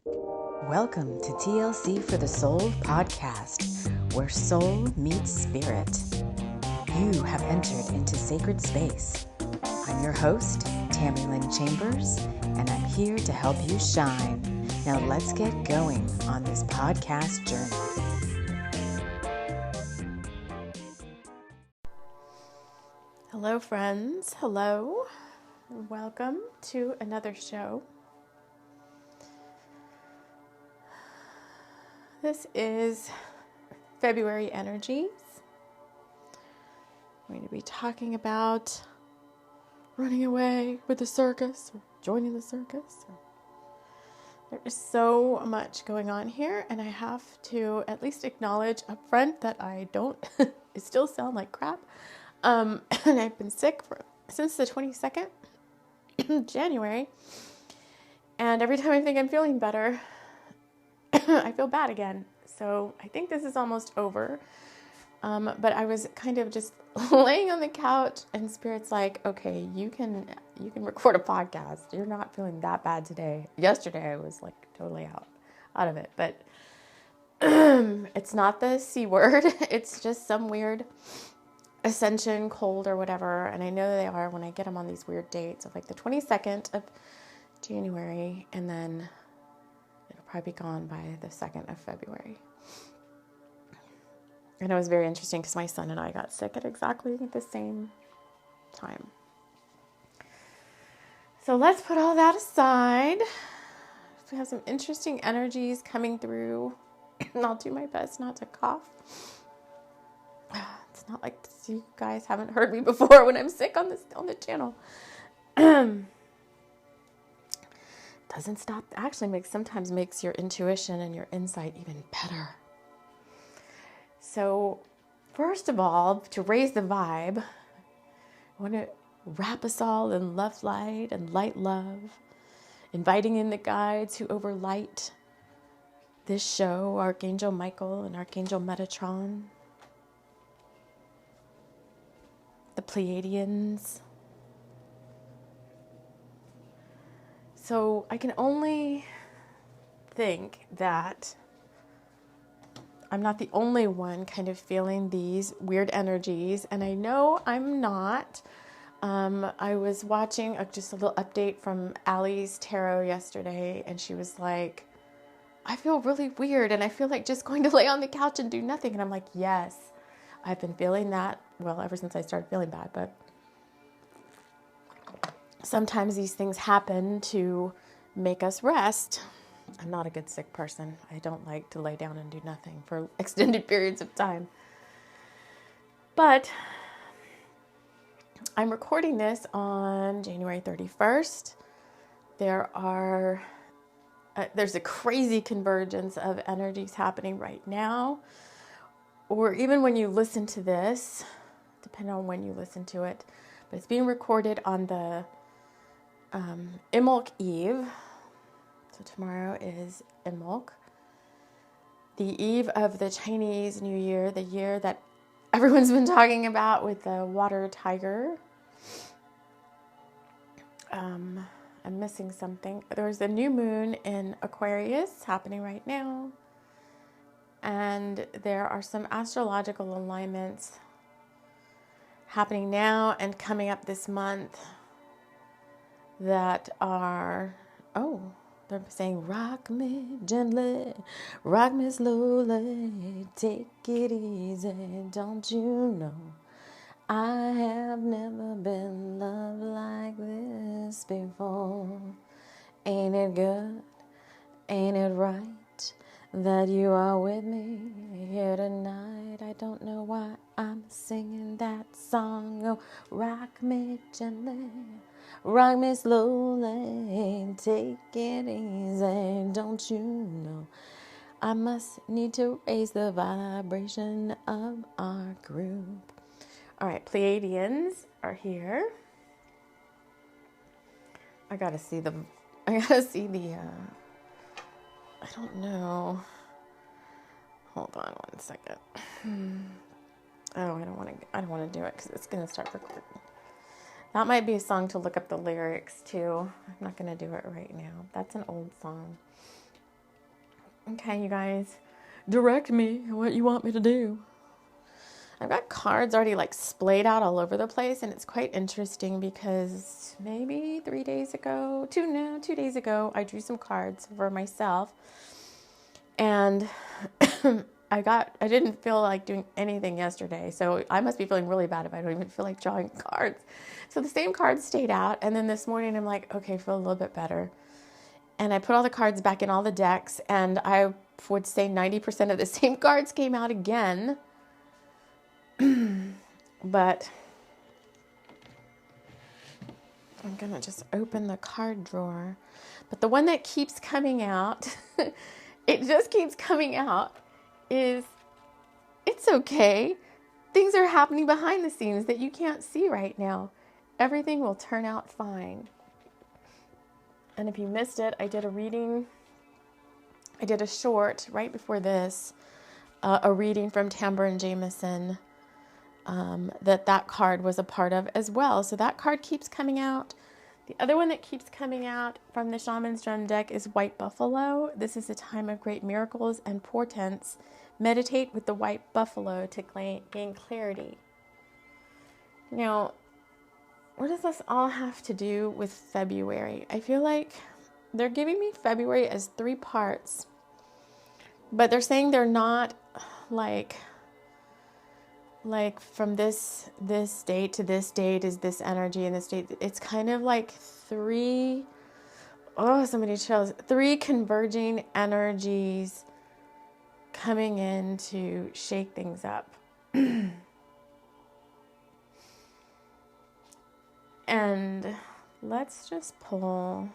Welcome to TLC for the Soul podcast, where soul meets spirit. You have entered into sacred space. I'm your host, TAMI Chambers, and I'm here to help you shine. Now let's get going on this podcast journey. Hello, friends. Hello. Welcome to another show. This is February energies. I'm going to be talking about running away with the circus or joining the circus. There is so much going on here, and I have to at least acknowledge up front that I don't still sound like crap. And I've been sick since the 22nd January. And every time I think I'm feeling better, I feel bad again. So I think this is almost over. But I was kind of just laying on the couch, and Spirit's like, okay, you can record a podcast. You're not feeling that bad today. Yesterday I was like totally out of it. But it's not the C word. It's just some weird ascension, cold or whatever. And I know they are when I get them on these weird dates of like the 22nd of January, and then it'll probably be gone by the 2nd of February. And it was very interesting because my son and I got sick at exactly the same time. So let's put all that aside. We have some interesting energies coming through, and I'll do my best not to cough. It's not like you guys haven't heard me before when I'm sick on the channel. Doesn't stop. Actually sometimes makes your intuition and your insight even better. So, first of all, to raise the vibe, I want to wrap us all in love light and light love, inviting in the guides who overlight this show, Archangel Michael and Archangel Metatron, the Pleiadians. So I can only think that I'm not the only one kind of feeling these weird energies, and I know I'm not. I was watching just a little update from Allie's tarot yesterday, and she was like, I feel really weird, and I feel like just going to lay on the couch and do nothing. And I'm like, yes, I've been feeling that, well, ever since I started feeling bad, but sometimes these things happen to make us rest. I'm not a good sick person. I don't like to lay down and do nothing for extended periods of time. But I'm recording this on January 31st. There's a crazy convergence of energies happening right now. Or even when you listen to this, depending on when you listen to it. But it's being recorded on the Imbolc Eve. So tomorrow is Imbolc, the eve of the Chinese New Year, the year that everyone's been talking about with the water tiger. I'm missing something. There's a new moon in Aquarius happening right now. And there are some astrological alignments happening now and coming up this month that are, they're saying, rock me gently, rock me slowly, take it easy, don't you know, I have never been loved like this before. Ain't it good, ain't it right, that you are with me here tonight? I don't know why I'm singing that song. Oh, rock me gently, rock me slowly, take it easy, don't you know, I must need to raise the vibration of our group. All right, Pleiadians are here. I gotta see the, I don't know. Hold on one second. Oh, I don't want to do it because it's going to start recording. That might be a song to look up the lyrics to. I'm not going to do it right now. That's an old song. Okay, you guys, direct me what you want me to do. I've got cards already like splayed out all over the place, and it's quite interesting because maybe 2 days ago, I drew some cards for myself, and I didn't feel like doing anything yesterday, so I must be feeling really bad if I don't even feel like drawing cards. So the same cards stayed out, and then this morning I'm like, okay, I feel a little bit better. And I put all the cards back in all the decks, and I would say 90% of the same cards came out again. But I'm going to just open the card drawer. But the one that keeps coming out, it just keeps coming out, is it's okay. Things are happening behind the scenes that you can't see right now. Everything will turn out fine. And if you missed it, I did a reading. I did a short right before this, a reading from Tambour Jameson that card was a part of as well. So that card keeps coming out. The other one that keeps coming out from the Shaman's Drum deck is White Buffalo. This is a time of great miracles and portents. Meditate with the white buffalo to gain clarity. Now, what does this all have to do with February? I feel like they're giving me February as 3 parts, but they're saying they're not like from this date to this date is this energy, and this date, it's kind of like 3, so many chills, 3 converging energies coming in to shake things up. And let's just pull.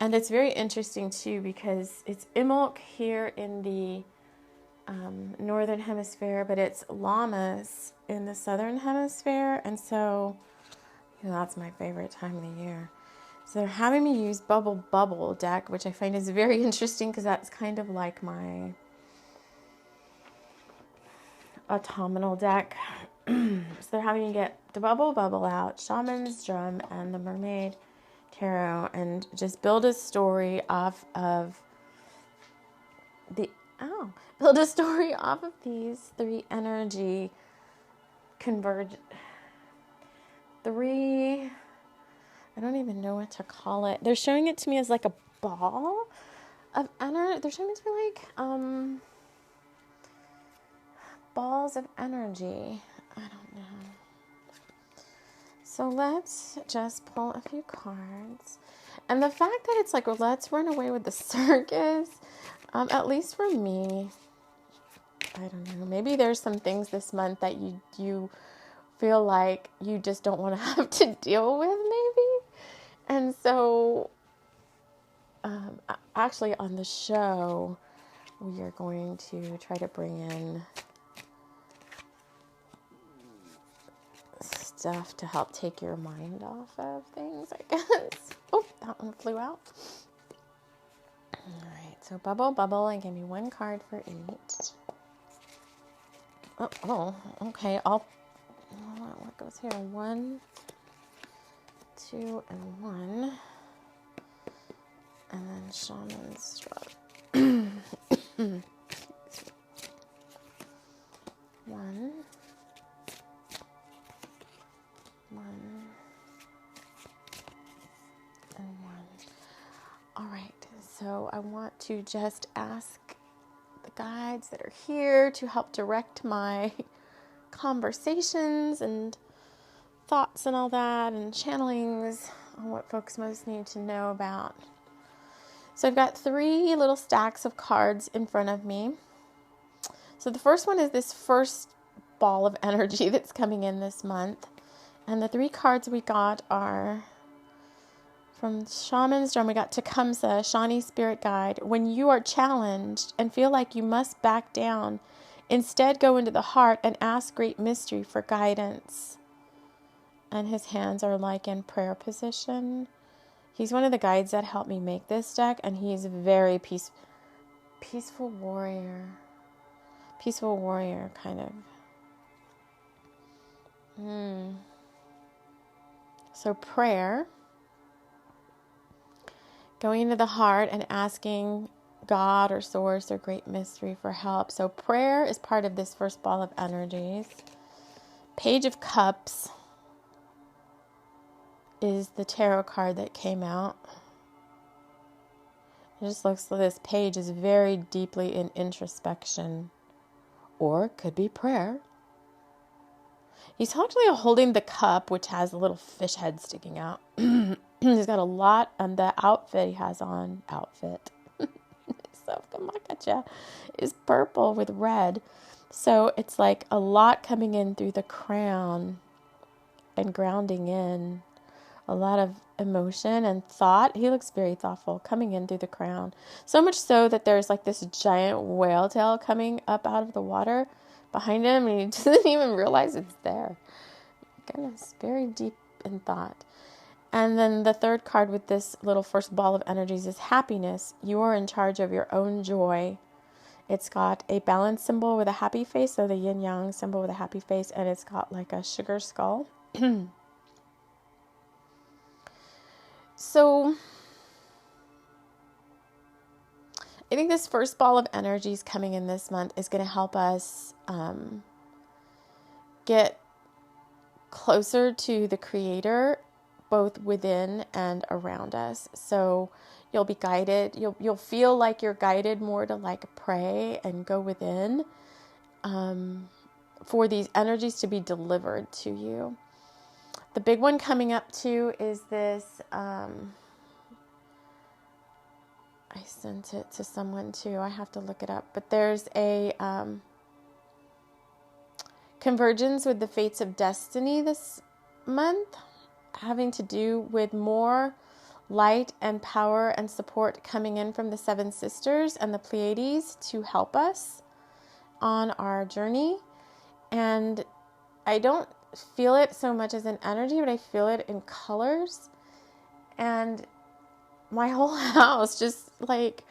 And it's very interesting too because it's Imbolc here in the northern hemisphere, but it's Lammas in the southern hemisphere. And so, that's my favorite time of the year. So they're having me use Bubble deck, which I find is very interesting because that's kind of like my autumnal deck. So they're having me get the Bubble out, Shaman's Drum, and the Mermaid Tarot, and just build a story off of these 3 energy converge. 3, I don't even know what to call it. They're showing it to me as like a ball of energy. They're showing it to me like balls of energy. I don't know. So let's just pull a few cards. And the fact that it's like, well, let's run away with the circus, at least for me, I don't know. Maybe there's some things this month that you feel like you just don't want to have to deal with, maybe. And so, actually on the show, we are going to try to bring in stuff to help take your mind off of things, I guess. Oh, that one flew out. All right, so Bubble, and give me 1 card for each. Oh, okay. What goes here? 1, 2, and 1, and then Shaman's Drum. 1. And 1. All right, so I want to just ask the guides that are here to help direct my conversations and thoughts and all that, and channelings on what folks most need to know about. So I've got 3 little stacks of cards in front of me. So the first one is this first ball of energy that's coming in this month. And the 3 cards we got are from Shaman's Drum. We got Tecumseh, Shawnee Spirit Guide. When you are challenged and feel like you must back down, instead go into the heart and ask Great Mystery for guidance. And his hands are like in prayer position. He's one of the guides that helped me make this deck, and he's a very peaceful warrior. Peaceful warrior, kind of. So prayer, going into the heart and asking God or source or great mystery for help. So prayer is part of this first ball of energies. Page of Cups is the tarot card that came out. It just looks like this page is very deeply in introspection, or it could be prayer. He's actually holding the cup, which has a little fish head sticking out. He's got a lot on the outfit he has on. So come back at you. Is purple with red. So it's like a lot coming in through the crown and grounding in. A lot of emotion and thought. He looks very thoughtful coming in through the crown. So much so that there's like this giant whale tail coming up out of the water behind him, and he doesn't even realize it's there. Goodness, very deep in thought. And then the third card with this little first ball of energies is happiness. You are in charge of your own joy. It's got a balance symbol with a happy face, so the yin yang symbol with a happy face, and it's got like a sugar skull. So I think this first ball of energies coming in this month is going to help us get closer to the Creator, both within and around us. So you'll be guided. You'll feel like you're guided more to like pray and go within for these energies to be delivered to you. The big one coming up too is this, I sent it to someone too. I have to look it up. But there's a convergence with the fates of destiny this month, having to do with more light and power and support coming in from the Seven Sisters and the Pleiades to help us on our journey. And I don't feel it so much as an energy, but I feel it in colors. And my whole house just like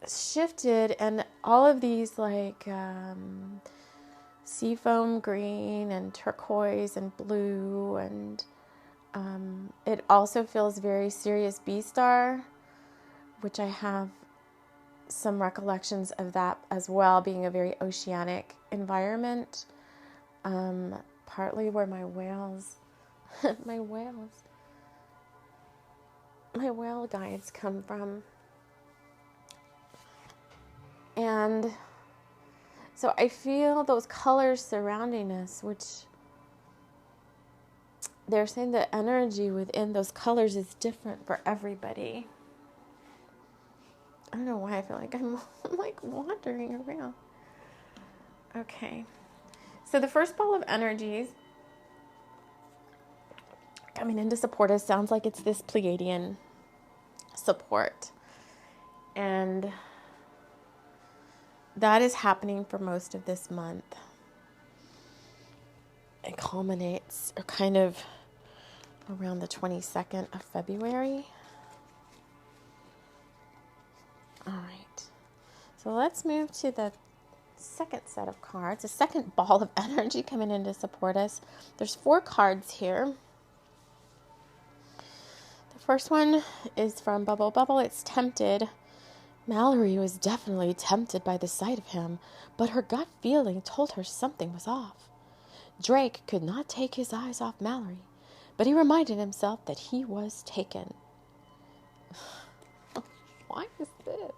shifted, and all of these like seafoam green and turquoise and blue, and it also feels very Sirius B-star, which I have some recollections of that as well, being a very oceanic environment. Partly where my whales, my whale guides come from. And so I feel those colors surrounding us, which they're saying the energy within those colors is different for everybody. I don't know why I feel like I'm like wandering around. Okay. So the first ball of energies coming in to support us sounds like it's this Pleiadian support. And that is happening for most of this month. It culminates or kind of around the 22nd of February. All right. So let's move to the second set of cards, a second ball of energy coming in to support us. There's 4 cards here. The first one is from Bubble Bubble. It's tempted. Mallory was definitely tempted by the sight of him, but her gut feeling told her something was off. Drake could not take his eyes off Mallory, but he reminded himself that he was taken. Why is this?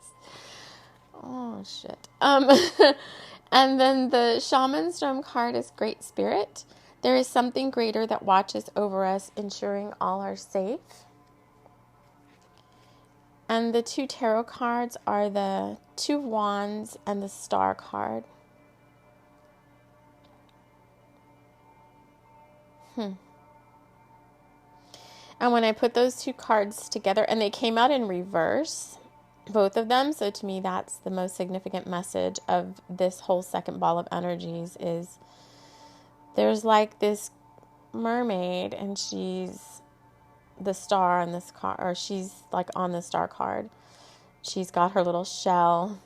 Oh, shit. And then the Shaman's Song card is Great Spirit. There is something greater that watches over us, ensuring all are safe. And the 2 tarot cards are the 2 Wands and the Star card. And when I put those 2 cards together, and they came out in reverse, both of them, so to me that's the most significant message of this whole second ball of energies is there's like this mermaid, and she's the star on this card, or she's like on the star card. She's got her little shell.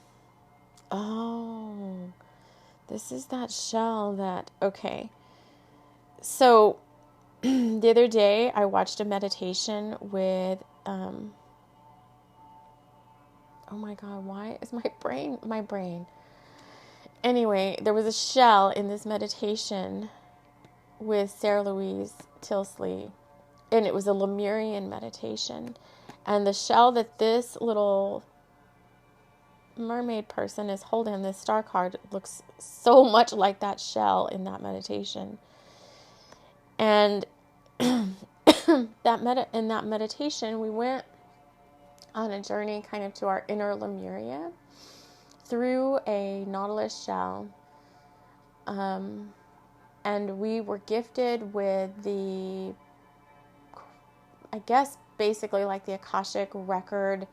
Oh, this is that shell that, okay. So the other day I watched a meditation with Oh my God, why is my brain? Anyway, there was a shell in this meditation with Sarah Louise Tilsley, and it was a Lemurian meditation. And the shell that this little mermaid person is holding, this star card, looks so much like that shell in that meditation. And in that meditation, we went on a journey kind of to our inner Lemuria through a nautilus shell. And we were gifted with the, I guess, basically like the Akashic record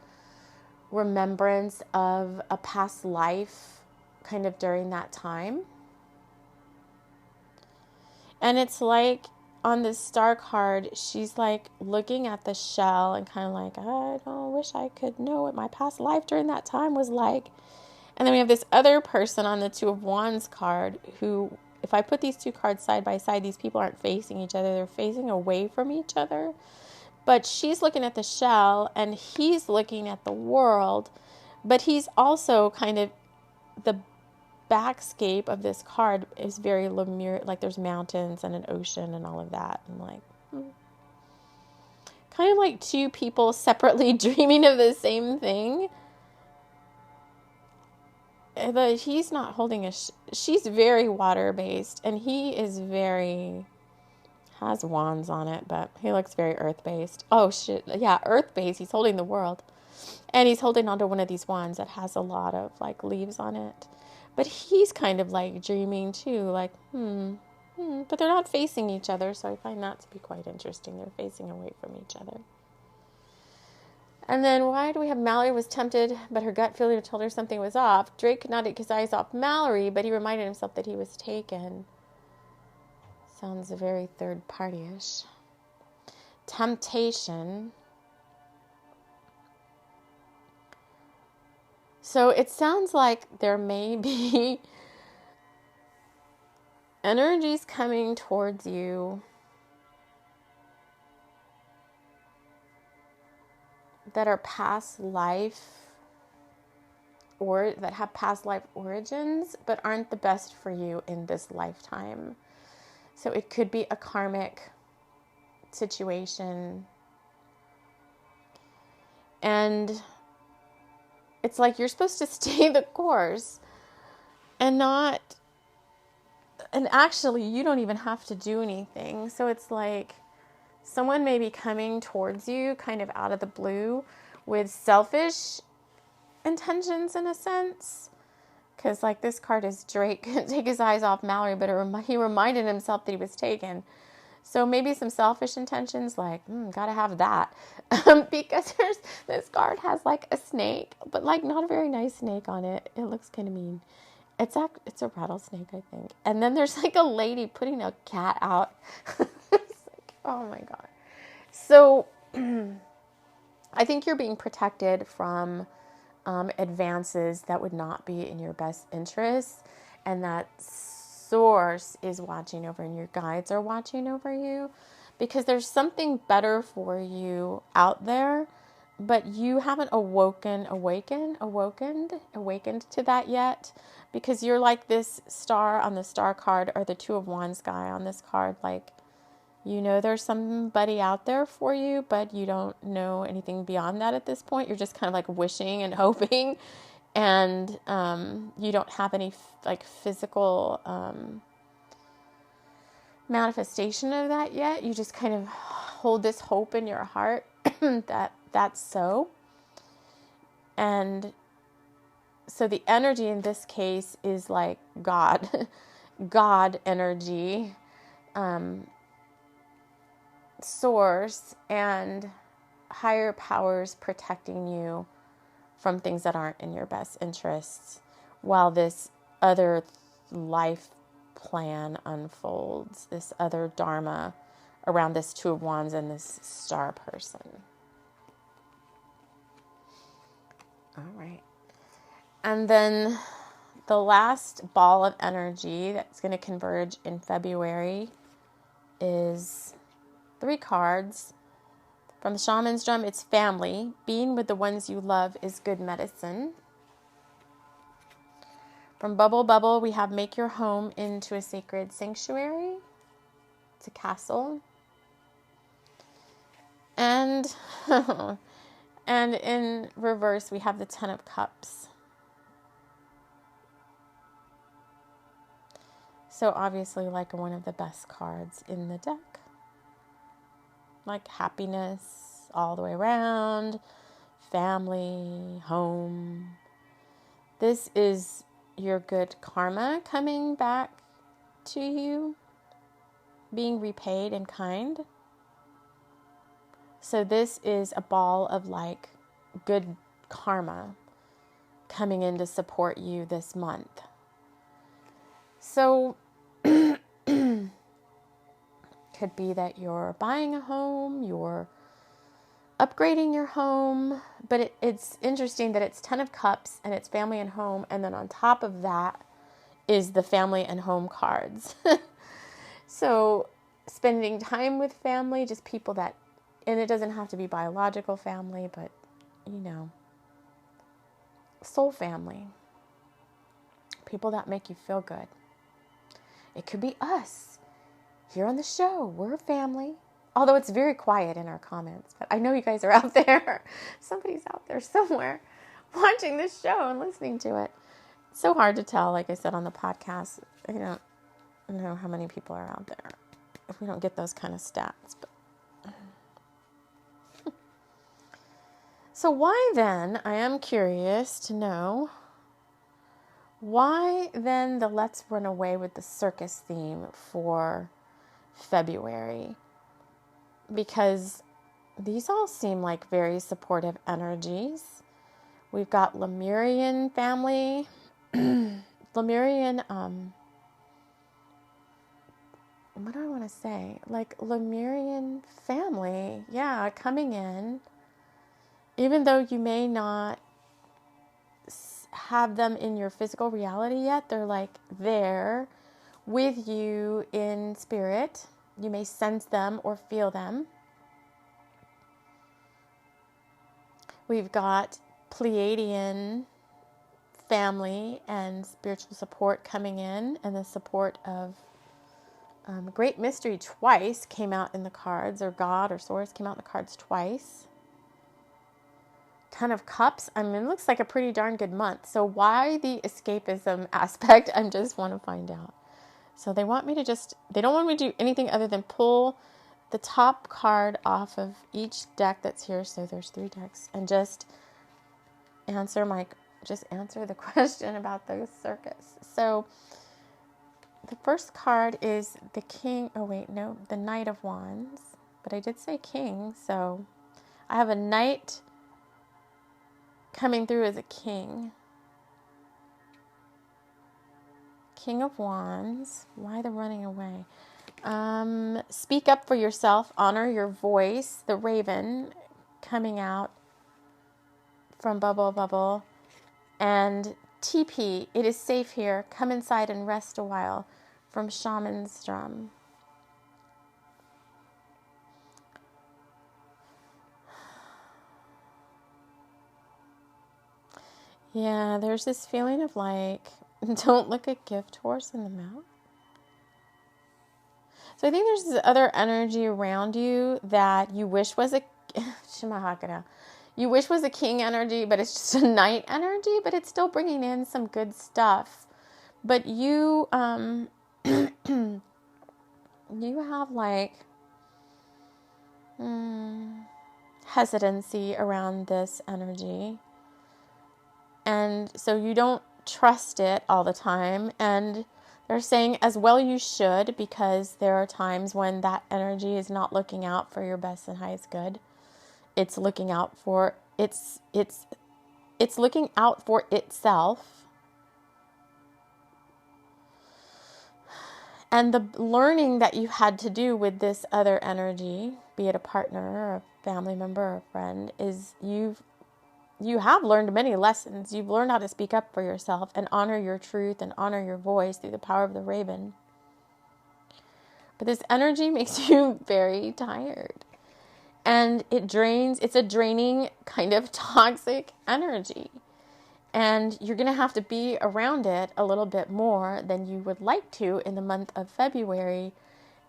remembrance of a past life kind of during that time. And it's like on this star card, she's like looking at the shell and kind of like, I wish I could know what my past life during that time was like. And then we have this other person on the Two of Wands card who, if I put these two cards side by side, these people aren't facing each other. They're facing away from each other. But she's looking at the shell and he's looking at the world. But he's also kind of, the backscape of this card is very Lemuria, like there's mountains and an ocean and all of that. And like, kind of like two people separately dreaming of the same thing. But he's not holding she's very water-based, and he is has wands on it, but he looks very earth-based. Oh, shit. Yeah, earth-based. He's holding the world. And he's holding onto one of these wands that has a lot of, like, leaves on it. But he's kind of, like, dreaming, too. Like, But they're not facing each other, so I find that to be quite interesting. They're facing away from each other. And then why do we have Mallory was tempted, but her gut feeling told her something was off. Drake could not take his eyes off Mallory, but he reminded himself that he was taken. Sounds very third party-ish. Temptation. So it sounds like there may be energies coming towards you that are past life, or that have past life origins, but aren't the best for you in this lifetime. So it could be a karmic situation. And it's like you're supposed to stay the course and actually you don't even have to do anything. So it's like someone may be coming towards you kind of out of the blue with selfish intentions in a sense. Because like this card is Drake couldn't take his eyes off Mallory, but he reminded himself that he was taken. So maybe some selfish intentions like, gotta have that. Because this card has like a snake, but like not a very nice snake on it. It looks kind of mean. It's a rattlesnake, I think. And then there's like a lady putting a cat out. Oh my God. So I think you're being protected from advances that would not be in your best interest, and that source is watching over and your guides are watching over you, because there's something better for you out there, but you haven't awakened to that yet, because you're like this star on the star card, or the Two of Wands guy on this card, like, you know there's somebody out there for you, but you don't know anything beyond that at this point. You're just kind of like wishing and hoping, and you don't have any like physical manifestation of that yet. You just kind of hold this hope in your heart that that's so. And so the energy in this case is like God energy, source, and higher powers protecting you from things that aren't in your best interests while this other life plan unfolds, this other dharma around this Two of Wands and this star person. All right. And then the last ball of energy that's going to converge in February is 3 cards From the shaman's drum, it's family. Being with the ones you love is good medicine. From bubble, bubble, we have make your home into a sacred sanctuary. It's a castle. And, and in reverse, we have the 10 of Cups. So obviously like one of the best cards in the deck. Like happiness all the way around, family, home. This is your good karma coming back to you, being repaid in kind. So this is a ball of like good karma coming in to support you this month. So could be that you're buying a home, you're upgrading your home, but it's interesting that it's 10 of Cups and it's family and home, and then on top of that is the family and home cards. So spending time with family, just people that, and it doesn't have to be biological family, but you know, soul family, people that make you feel good. It could be us here on the show. We're a family. Although it's very quiet in our comments, but I know you guys are out there. Somebody's out there somewhere watching this show and listening to it. It's so hard to tell, like I said on the podcast. I don't know how many people are out there if we don't get those kind of stats. But so why then, I am curious to know, why then the let's run away with the circus theme for February? Because these all seem like very supportive energies. We've got Lemurian family, Lemurian, what do I want to say? Like Lemurian family, yeah, coming in. Even though you may not have them in your physical reality yet, they're like there with you in spirit. You may sense them or feel them. We've got Pleiadian family and spiritual support coming in, and the support of Great Mystery twice came out in the cards, or God or Source came out in the cards twice. 10 of Cups, I mean, it looks like a pretty darn good month. So why the escapism aspect? I just want to find out. So they want me to they don't want me to do anything other than pull the top card off of each deck that's here. So there's 3 decks, and just answer the question about the circus. So the first card is the King. Oh wait, no, the Knight of Wands. But I did say King, so I have a Knight coming through as a King. King of Wands. Why the running away? Speak up for yourself. Honor your voice. The Raven coming out from Bubble Bubble. And TP. It is safe here. Come inside and rest a while. From Shaman's Drum. Yeah, there's this feeling of like, don't look a gift horse in the mouth. So I think there's this other energy around you that you wish was a you wish was a king energy, but it's just a knight energy, but it's still bringing in some good stuff. But you you have like hesitancy around this energy. And so you don't trust it all the time. And they're saying as well you should, because there are times when that energy is not looking out for your best and highest good. It's looking out for it's looking out for itself. And the learning that you had to do with this other energy, be it a partner or a family member or a friend, is you have learned many lessons. You've learned how to speak up for yourself and honor your truth and honor your voice through the power of the Raven. But this energy makes you very tired. And it's a draining kind of toxic energy. And you're going to have to be around it a little bit more than you would like to in the month of February.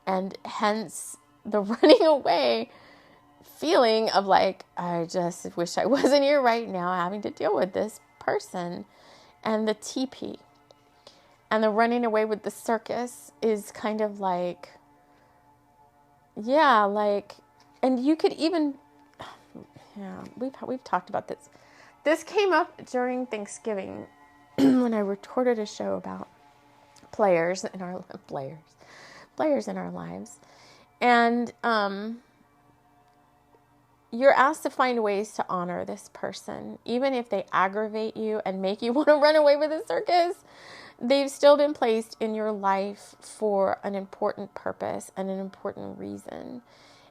And hence the running away feeling of like, I just wish I wasn't here right now having to deal with this person. And the TP and the running away with the circus is kind of like, yeah, like, and you could even, yeah, we've talked about this. This came up during Thanksgiving when I recorded a show about players in our lives. And you're asked to find ways to honor this person. Even if they aggravate you and make you want to run away with the circus, they've still been placed in your life for an important purpose and an important reason.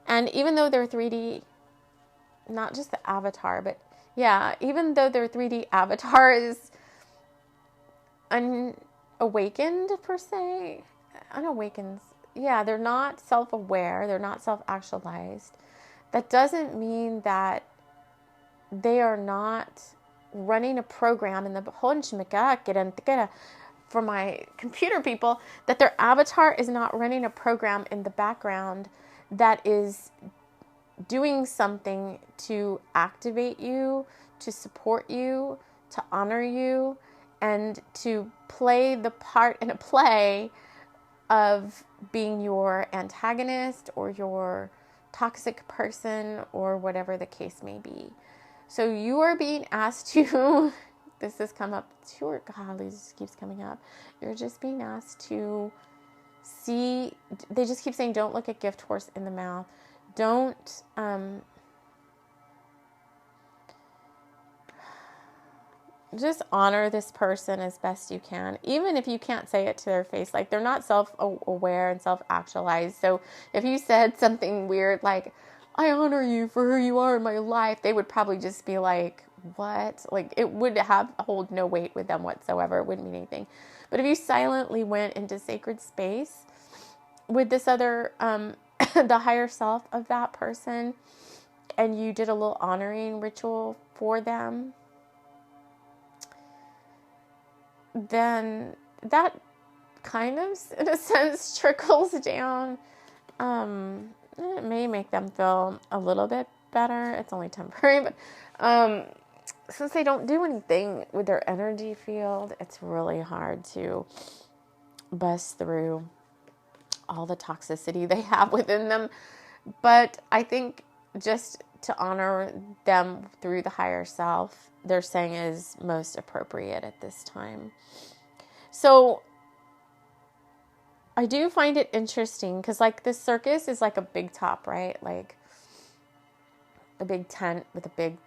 And even though they're 3D, not just the avatar, but yeah, even though their 3D avatar is unawakened per se, unawakens. Yeah, they're not self-aware. They're not self-actualized. That doesn't mean that they are not running a program in the for my computer people, that their avatar is not running a program in the background that is doing something to activate you, to support you, to honor you, and to play the part in a play of being your antagonist or your toxic person or whatever the case may be. So you are being asked to, this has come up too, golly, this keeps coming up. You're just being asked to see, they just keep saying, don't look a gift horse in the mouth. Don't, just honor this person as best you can, even if you can't say it to their face. Like, they're not self-aware and self-actualized. So if you said something weird like, I honor you for who you are in my life, they would probably just be like, what? Like, it would hold no weight with them whatsoever. It wouldn't mean anything. But if you silently went into sacred space with this other, the higher self of that person, and you did a little honoring ritual for them, then that kind of, in a sense, trickles down. It may make them feel a little bit better. It's only temporary, but since they don't do anything with their energy field, it's really hard to bust through all the toxicity they have within them. But I think just to honor them through the higher self, they're saying is most appropriate at this time. So I do find it interesting because, like, this circus is like a big top, right? Like a big tent with a big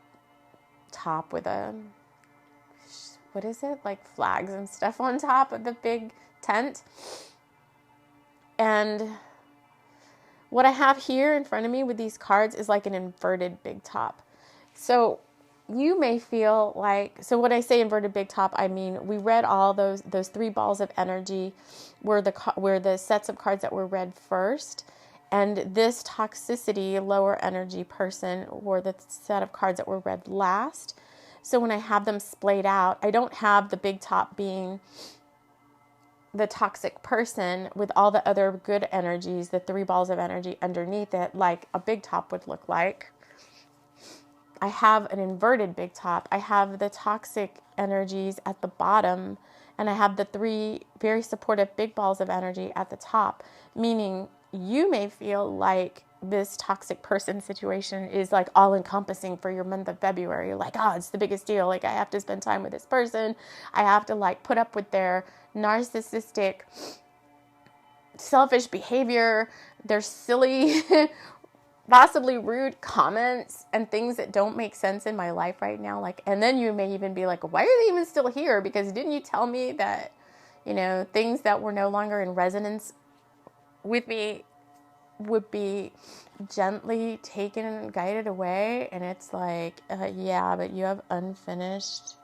top with a, what is it? Like flags and stuff on top of the big tent. And what I have here in front of me with these cards is like an inverted big top. So you may feel like, so when I say inverted big top, I mean, we read all those three balls of energy were the sets of cards that were read first. And this toxicity, lower energy person were the set of cards that were read last. So when I have them splayed out, I don't have the big top being the toxic person with all the other good energies, the three balls of energy underneath it, like a big top would look like. I have an inverted big top. I have the toxic energies at the bottom, and I have the three very supportive big balls of energy at the top, meaning you may feel like this toxic person situation is like all encompassing for your month of February. Like, oh, it's the biggest deal. Like, I have to spend time with this person. I have to like put up with their narcissistic, selfish behavior, their silly, possibly rude comments and things that don't make sense in my life right now. Like, and then you may even be like, why are they even still here? Because didn't you tell me that, you know, things that were no longer in resonance with me would be gently taken and guided away? And it's like, yeah, but you have unfinished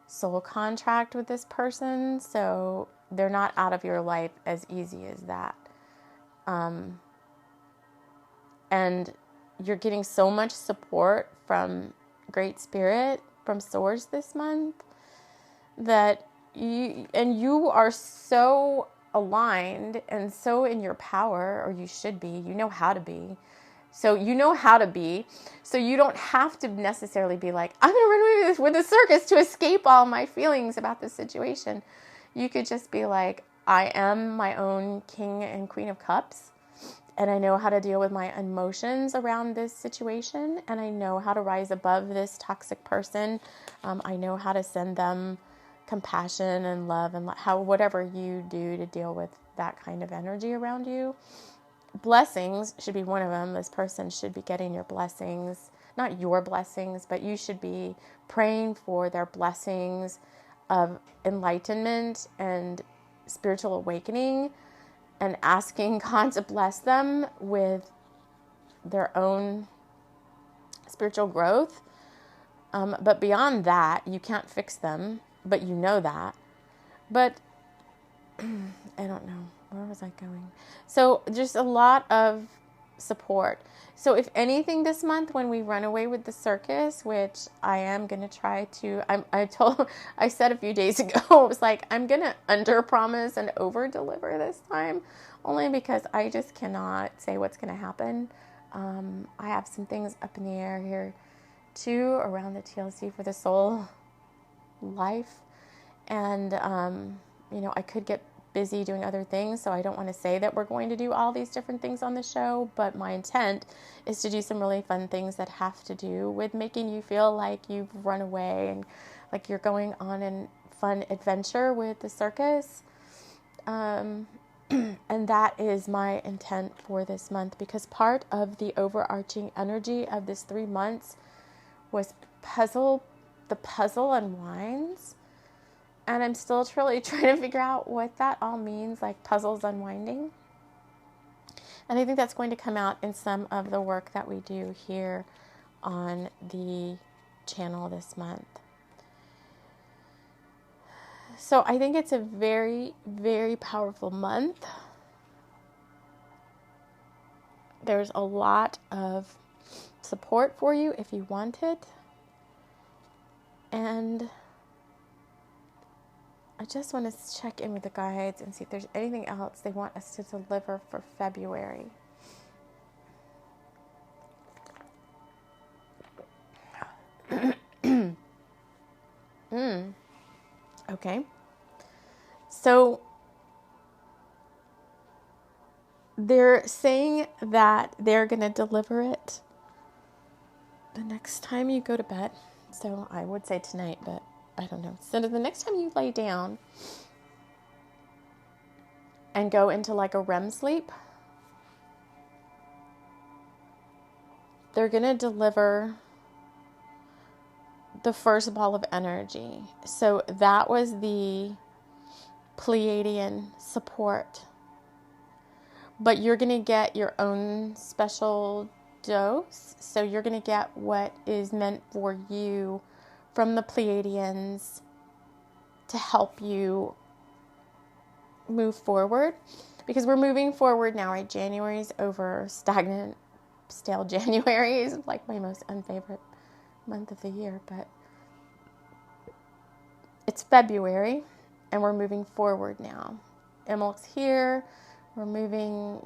soul contract with this person, so they're not out of your life as easy as that. And you're getting so much support from Great Spirit, from Source this month, that you are so aligned and so in your power, or you should be. You know how to be. So you know how to be. So you don't have to necessarily be like, I'm going to run away with the circus to escape all my feelings about this situation. You could just be like, I am my own king and queen of cups, and I know how to deal with my emotions around this situation, and I know how to rise above this toxic person. I know how to send them compassion and love, and whatever you do to deal with that kind of energy around you. Blessings should be one of them. This person should be getting your blessings, not your blessings, but you should be praying for their blessings of enlightenment and spiritual awakening, and asking God to bless them with their own spiritual growth. But beyond that, you can't fix them, but you know that. But I don't know. Where was I going? So just a lot of support. So if anything this month, when we run away with the circus, which I am going to try to, I said a few days ago, it was like, I'm going to under promise and over deliver this time, only because I just cannot say what's going to happen. I have some things up in the air here too, around the TLC for the soul life. And, I could get busy doing other things, so I don't want to say that we're going to do all these different things on the show, but my intent is to do some really fun things that have to do with making you feel like you've run away and like you're going on a fun adventure with the circus. And that is my intent for this month, because part of the overarching energy of this 3 months was the puzzle unwinds. And I'm still truly trying to figure out what that all means, like puzzles unwinding. And I think that's going to come out in some of the work that we do here on the channel this month. So I think it's a very, very powerful month. There's a lot of support for you if you want it. And I just want to check in with the guides and see if there's anything else they want us to deliver for February. Okay. So they're saying that they're going to deliver it the next time you go to bed. So I would say tonight, but I don't know. So the next time you lay down and go into like a REM sleep, they're going to deliver the first ball of energy. So that was the Pleiadian support. But you're going to get your own special dose. So you're going to get what is meant for you from the Pleiadians to help you move forward. Because we're moving forward now, right? January's over. Stagnant, stale January is like my most unfavorite month of the year. But it's February and we're moving forward now. Imbolc's here. We're moving,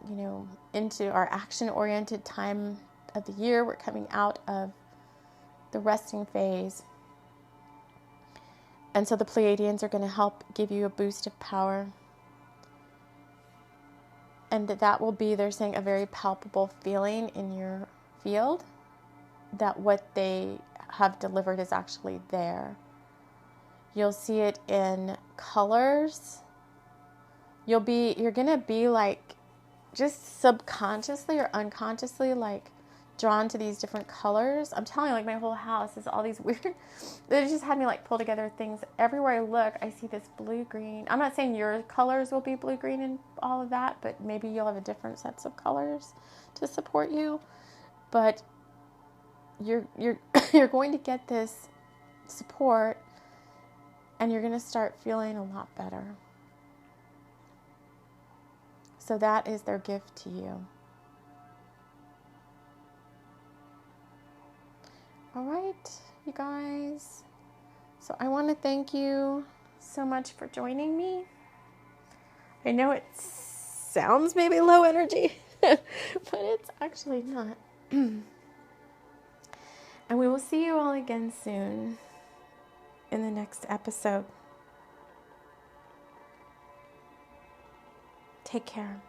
into our action-oriented time of the year. We're coming out of the resting phase. And so the Pleiadians are going to help give you a boost of power. And that will be, they're saying, a very palpable feeling in your field, that what they have delivered is actually there. You'll see it in colors. You're going to be like, just subconsciously or unconsciously, like drawn to these different colors. I'm telling you, like my whole house is all these weird, they just had me like pull together things. Everywhere I look, I see this blue, green. I'm not saying your colors will be blue, green and all of that, but maybe you'll have a different sets of colors to support you. But you're going to get this support and you're going to start feeling a lot better. So that is their gift to you. All right, you guys. So I want to thank you so much for joining me. I know it sounds maybe low energy, but it's actually not. And we will see you all again soon in the next episode. Take care.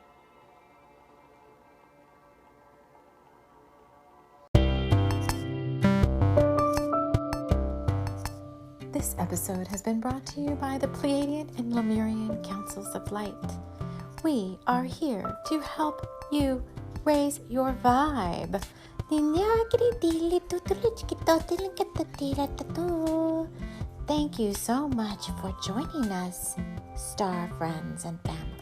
This episode has been brought to you by the Pleiadian and Lemurian Councils of Light. We are here to help you raise your vibe. Thank you so much for joining us, star friends and family.